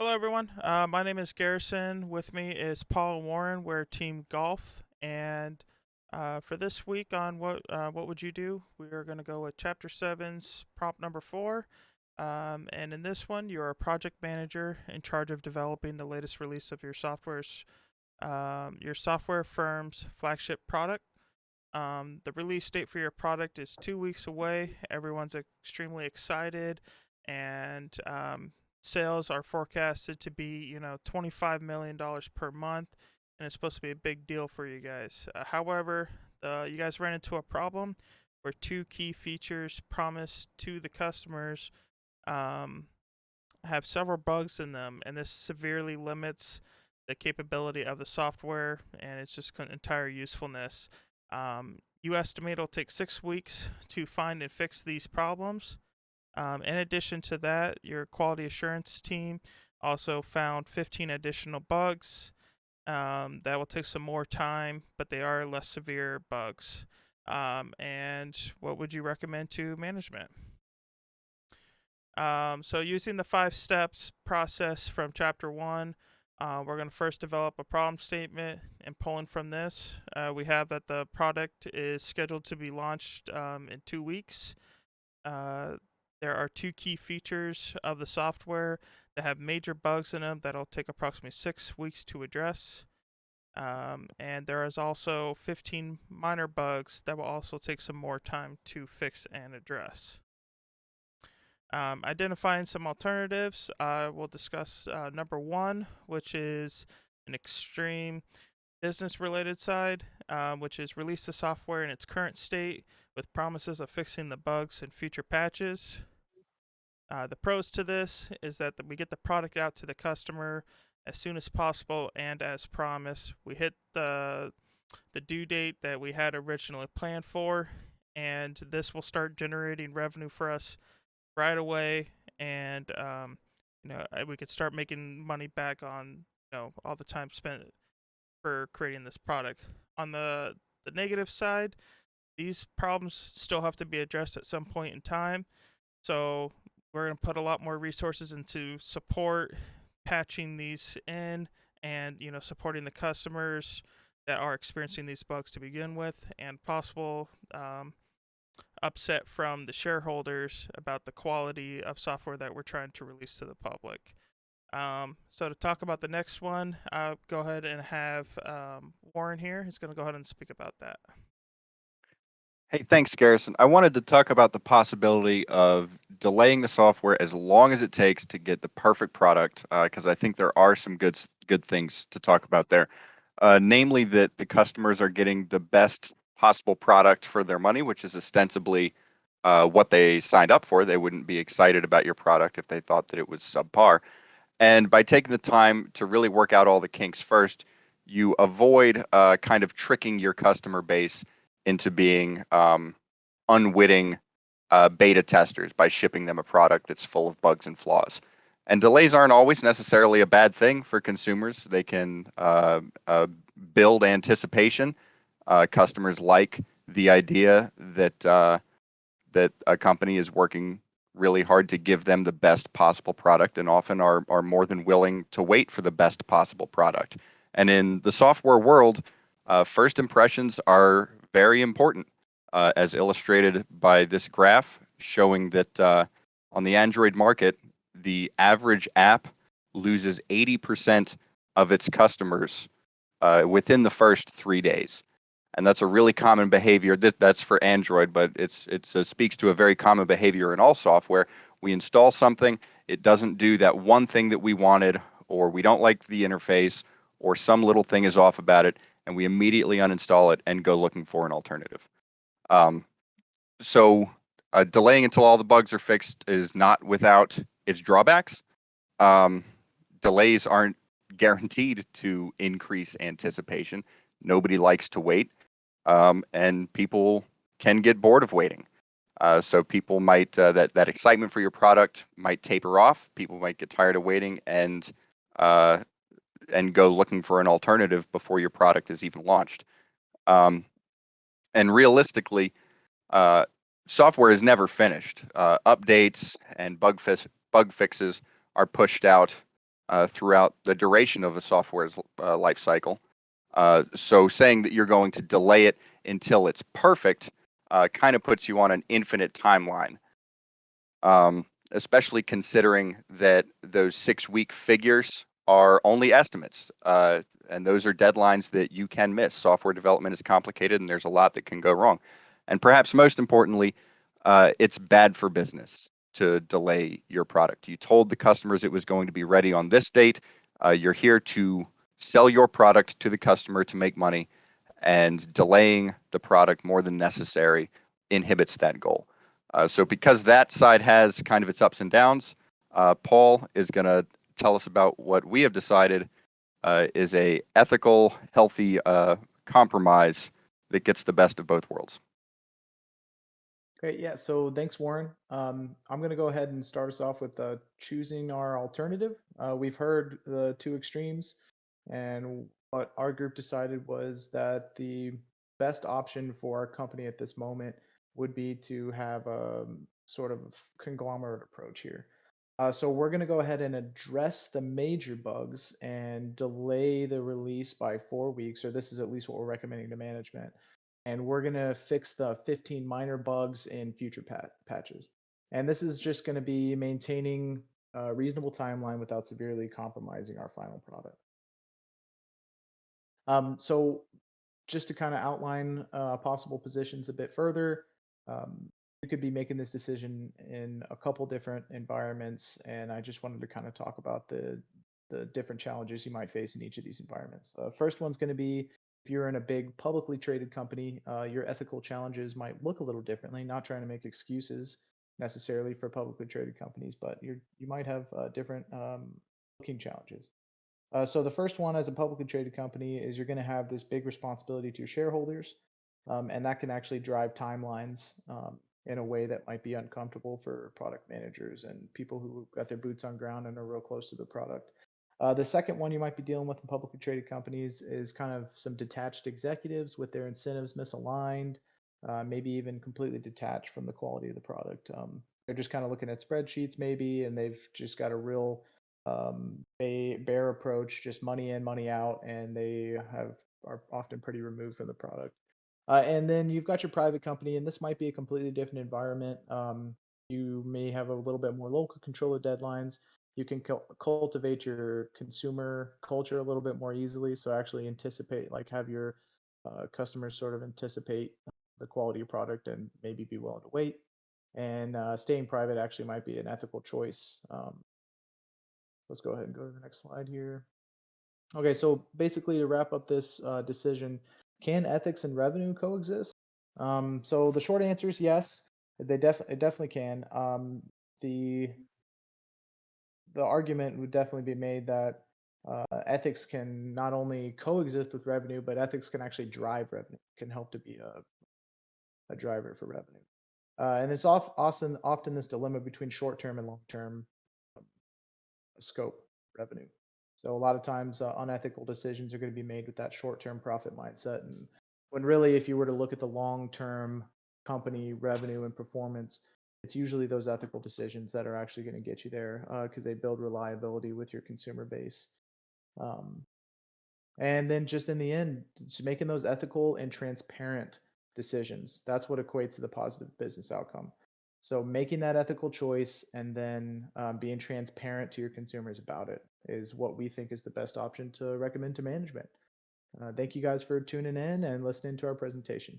Hello, everyone. My name is Garrison. With me is Paul and Warren. We're Team Golf, and for this week on what would you do? We are going to go with Chapter Seven's prompt number four. And in this one, you're a project manager in charge of developing the latest release of your software firm's flagship product. The release date for your product is 2 weeks away. Everyone's extremely excited, and sales are forecasted to be, $25 million per month, and it's supposed to be a big deal for you guys. However, you guys ran into a problem where two key features promised to the customers um, have several bugs in them, and this severely limits the capability of the software and its just entire usefulness. You estimate it'll take 6 weeks to find and fix these problems. In addition to that, your quality assurance team also found 15 additional bugs. That will take some more time, but they are less severe bugs. And what would you recommend to management? So, using the 5 steps process from chapter one, we're going to first develop a problem statement, and pulling from this, we have that the product is scheduled to be launched in 2 weeks. Uh, there are two key features of the software that have major bugs in them that'll take approximately 6 weeks to address. And there is also 15 minor bugs that will also take some more time to fix and address. Identifying some alternatives, we'll discuss number one, which is an extreme business related side, which is release the software in its current state with promises of fixing the bugs in future patches. The pros to this is that we get the product out to the customer as soon as possible and as promised. We hit the due date that we had originally planned for, and this will start generating revenue for us right away, and we could start making money back on all the time spent for creating this product. On the negative side, these problems still have to be addressed at some point in time. So we're going to put a lot more resources into support, patching these in, and supporting the customers that are experiencing these bugs to begin with, and possible upset from the shareholders about the quality of software that we're trying to release to the public. So to talk about the next one, I'll go ahead and have Warren here. He's going to go ahead and speak about that. Hey, thanks, Garrison. I wanted to talk about the possibility of delaying the software as long as it takes to get the perfect product, because I think there are some good things to talk about there. Namely, that the customers are getting the best possible product for their money, which is ostensibly what they signed up for. They wouldn't be excited about your product if they thought that it was subpar. And by taking the time to really work out all the kinks first, you avoid kind of tricking your customer base into being unwitting beta testers by shipping them a product that's full of bugs and flaws. And delays aren't always necessarily a bad thing for consumers. They can build anticipation. Customers like the idea that a company is working really hard to give them the best possible product, and often are more than willing to wait for the best possible product. And in the software world, first impressions are very important, as illustrated by this graph showing that on the Android market, the average app loses 80% of its customers within the first 3 days. And that's a really common behavior. That's for Android, but it speaks to a very common behavior in all software. We install something, it doesn't do that one thing that we wanted, or we don't like the interface, or some little thing is off about it, and we immediately uninstall it and go looking for an alternative. Um, so delaying until all the bugs are fixed is not without its drawbacks. Um, Delays aren't guaranteed to increase anticipation. Nobody likes to wait, and people can get bored of waiting. So people might that excitement for your product might taper off. People might get tired of waiting uh, and go looking for an alternative before your product is even launched. Um, and realistically, uh, software is never finished. Updates and bug fixes are pushed out throughout the duration of a software's life cycle. So saying that you're going to delay it until it's perfect kind of puts you on an infinite timeline, especially considering that those 6-week figures are only estimates. And those are deadlines that you can miss. Software development is complicated and there's a lot that can go wrong. And perhaps most importantly, it's bad for business to delay your product. You told the customers it was going to be ready on this date. You're here to sell your product to the customer to make money, and delaying the product more than necessary inhibits that goal. So because that side has kind of its ups and downs, Paul is going to tell us about what we have decided is a ethical, healthy compromise that gets the best of both worlds. Great. Yeah. So thanks, Warren. I'm going to go ahead and start us off with choosing our alternative. We've heard the two extremes, and what our group decided was that the best option for our company at this moment would be to have a sort of conglomerate approach here. So we're going to go ahead and address the major bugs and delay the release by 4 weeks, or this is at least what we're recommending to management, and we're going to fix the 15 minor bugs in future patches. And this is just going to be maintaining a reasonable timeline without severely compromising our final product. So just to kind of outline possible positions a bit further, you could be making this decision in a couple different environments, and I just wanted to kind of talk about the different challenges you might face in each of these environments. First one's going to be if you're in a big publicly traded company, your ethical challenges might look a little differently. Not trying to make excuses necessarily for publicly traded companies, but you might have different looking challenges. So the first one as a publicly traded company is you're going to have this big responsibility to your shareholders, and that can actually drive timelines in a way that might be uncomfortable for product managers and people who got their boots on ground and are real close to the product. The second one you might be dealing with in publicly traded companies is kind of some detached executives with their incentives misaligned, maybe even completely detached from the quality of the product. They're just kind of looking at spreadsheets maybe, and they've just got a real bear approach, just money in, money out, and they are often pretty removed from the product. And then you've got your private company, and this might be a completely different environment. You may have a little bit more local control of deadlines. You can cultivate your consumer culture a little bit more easily. So actually anticipate, like have your customers sort of anticipate the quality of product and maybe be willing to wait. And staying private actually might be an ethical choice. Let's go ahead and go to the next slide here. Okay, so basically to wrap up this decision, can ethics and revenue coexist? So the short answer is yes, it definitely can. The the argument would definitely be made that ethics can not only coexist with revenue, but ethics can actually drive revenue, can help to be a driver for revenue. And it's often this dilemma between short-term and long-term scope revenue. So a lot of times, unethical decisions are going to be made with that short-term profit mindset, and when really, if you were to look at the long-term company revenue and performance, it's usually those ethical decisions that are actually going to get you there because they build reliability with your consumer base. Um, and then just in the end, just making those ethical and transparent decisions. That's what equates to the positive business outcome. So making that ethical choice and then being transparent to your consumers about it is what we think is the best option to recommend to management. Thank you guys for tuning in and listening to our presentation.